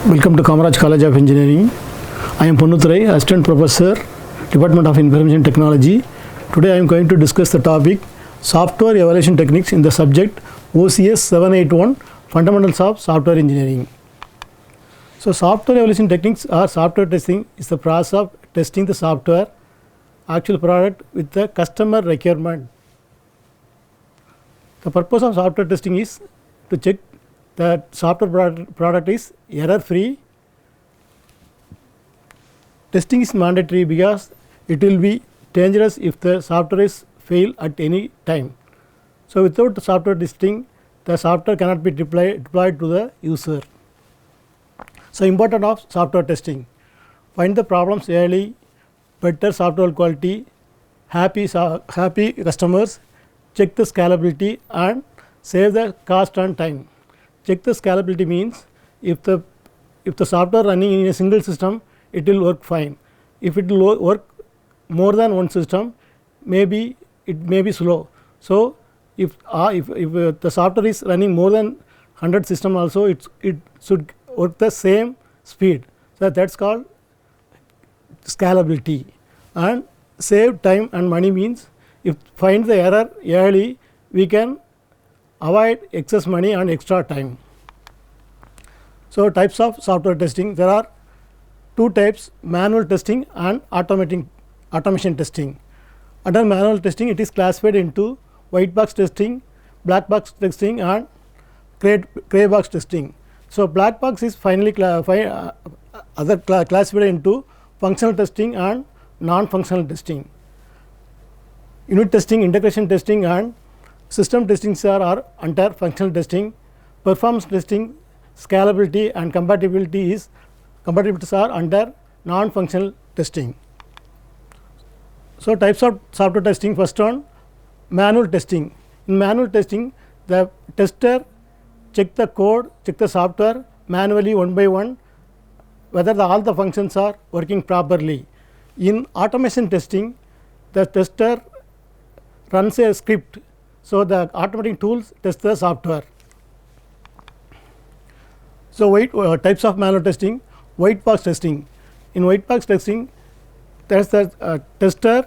Welcome to Kamaraj College of Engineering. I am Ponuthurai, Assistant Professor, Department of Information Technology. Today I am going to discuss the topic Software Evaluation Techniques in the subject OCS 781 Fundamentals of Software Engineering. So software evaluation techniques or software testing is the process of testing the software actual product with the customer requirement. The purpose of software testing is to check that software product is error free. Testing is mandatory because it will be dangerous if the software is fail at any time. So without the software testing, the software cannot be deployed to the user. So importance of software testing: find the problems early, better software quality, happy customers, check the scalability and save the cost and time. Check the scalability means if the software running in a single system, it will work fine. If it will work more than one system, maybe it may be slow. So if the software is running more than 100 system also, it should work the same speed. So that's called scalability. And save time and money means if find the error early, we can avoid excess money and extra time. So types of software testing: there are two types, manual testing and automation testing. Under manual testing, it is classified into white box testing, black box testing and gray box testing. So black box is finally classified into functional testing and non-functional testing. Unit testing, integration testing and system testings are under functional testing. Performance testing, scalability and compatibilities are under non-functional testing. So types of software testing: first one, manual testing. In manual testing, the tester check the code, check the software manually one by one whether all the functions are working properly. In automation testing, the tester runs a script, so the automatic tools test the software. So types of manual testing: white box testing. In white box testing, there is the tester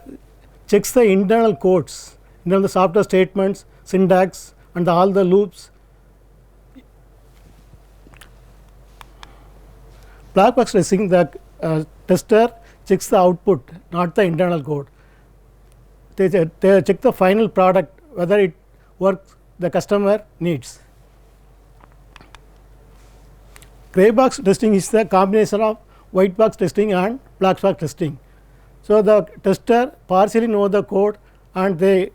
checks the internal codes, internal the software statements, syntax and all the loops. Black box testing, the tester checks the output, not the internal code. They check the final product whether it works the customer needs. Gray box testing is the combination of white box testing and black box testing. So the tester partially know the code and they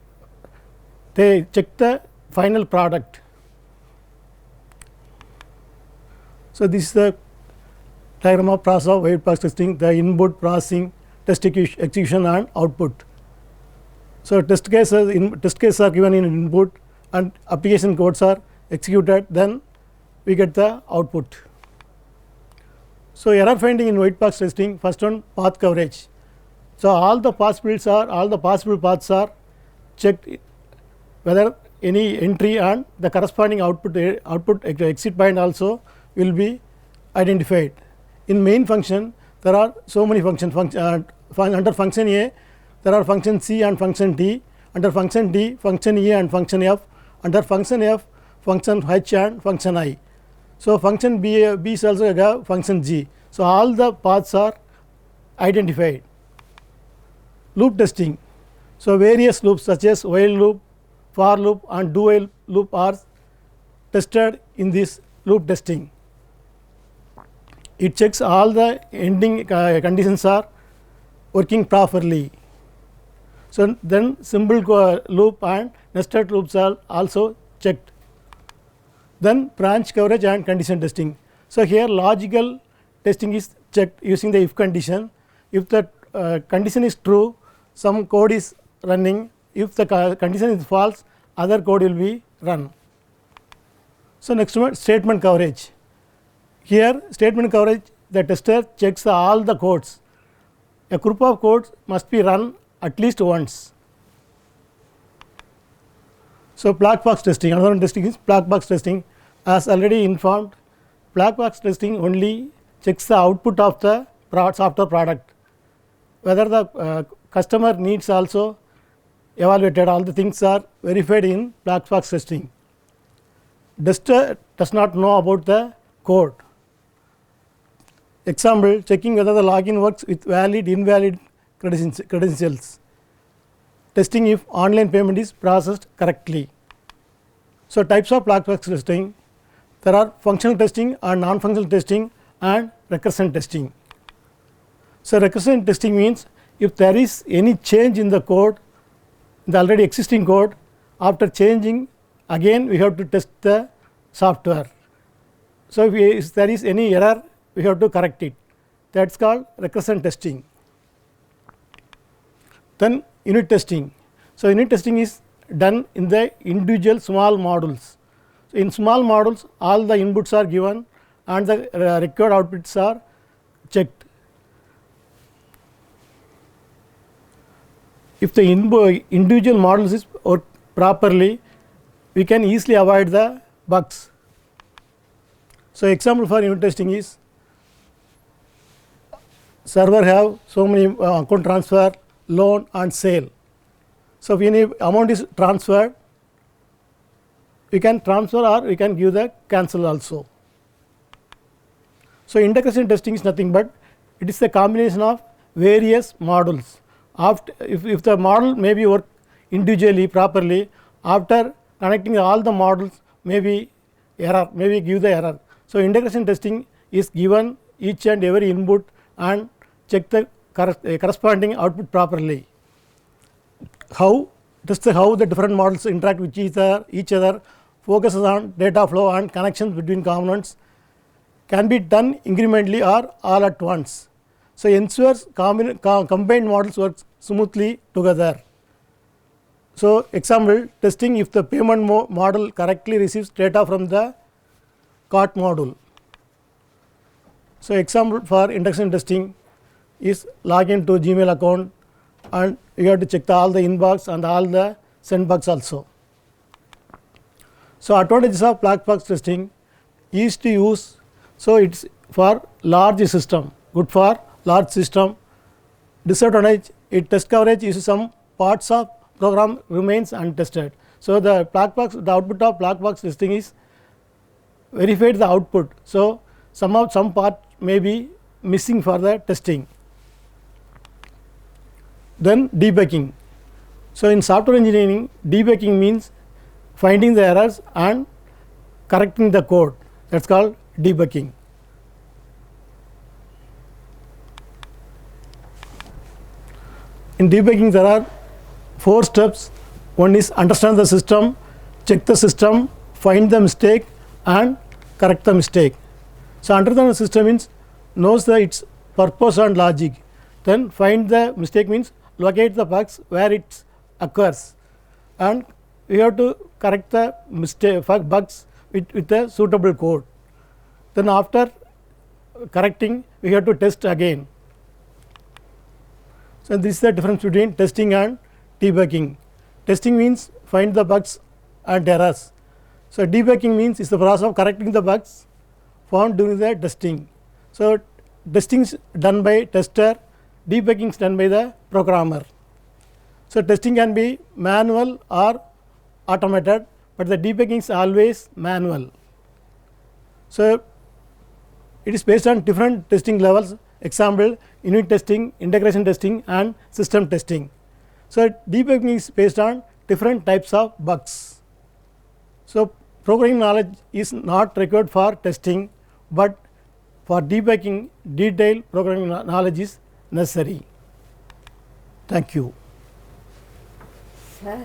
check the final product. So this is the diagram of process of white box testing: the input, processing, test execution and output. So test cases are given in input and application codes are executed, then we get the output. So error finding in white box testing: first one, path coverage. So all the possible paths are checked whether any entry and the corresponding output exit point also will be identified. In main function, there are so many functions. Under function A, there are function C and function D. Under function D, function E and function F. Under function F, function H and function I. So function B is also have function G. So all the paths are identified. Loop testing: so various loops such as while loop, for loop and do while loop are tested in this loop testing. It checks all the ending conditions are working properly. So then simple loop and nested loops are also checked. Then branch coverage and condition testing. So here logical testing is checked using the if condition. If the condition is true, some code is running. If the condition is false, other code will be run. So next one, statement coverage. Here statement coverage, the tester checks all the codes. A group of codes must be run at least once. So black box testing, another one testing is black box testing. As already informed, black box testing only checks the output of the software product, whether the customer needs also evaluated, all the things are verified in black box testing. Tester does not know about the code. Example, checking whether the login works with valid invalid credentials. Testing if online payment is processed correctly. So, types of black box testing, there are functional testing and non-functional testing and recursion testing. So, recursion testing means if there is any change in the code, the already existing code, after changing again we have to test the software. So, if there is any error, we have to correct it, that is called recursion testing. Then unit testing. So, unit testing is done in the individual small modules. So, in small modules all the inputs are given and the required outputs are checked. If the individual models is work properly, we can easily avoid the bugs. So, example for unit testing is server have so many account transfer, loan and sale. So, when amount is transferred, we can transfer or we can give the cancel also. So, integration testing is nothing but it is a combination of various modules. After if the model may be work individually properly, after connecting all the modules maybe error, maybe give the error. So, integration testing is given each and every input and check the corresponding output properly. How the different models interact with each other, focuses on data flow and connections between components, can be done incrementally or all at once. So, ensures combined models work smoothly together. So, example, testing if the payment model correctly receives data from the cart module. So, example for integration testing is login to Gmail account and you have to check all the inbox and all the send bugs also. So, advantages of black box testing is to use. So, it is for large system, good for large system. Disadvantage, it test coverage is some parts of program remains untested. So, the output of black box testing is verified the output. So, some part may be missing for the testing. Then debugging. So, in software engineering, debugging means finding the errors and correcting the code, that is called debugging. In debugging there are 4 steps. One is understand the system, check the system, find the mistake and correct the mistake. So, understand the system means knows its purpose and logic. Then find the mistake means locate the bugs where it occurs and we have to correct the bugs with a suitable code. Then after correcting we have to test again. So, this is the difference between testing and debugging. Testing means find the bugs and errors. So, debugging means is the process of correcting the bugs found during the testing. So, testing is done by tester, debugging is done by the programmer. So, testing can be manual or automated, but the debugging is always manual. So, it is based on different testing levels. Example, unit testing, integration testing and system testing. So, debugging is based on different types of bugs. So, programming knowledge is not required for testing, but for debugging detailed programming knowledge is necessary. Thank you. Sir.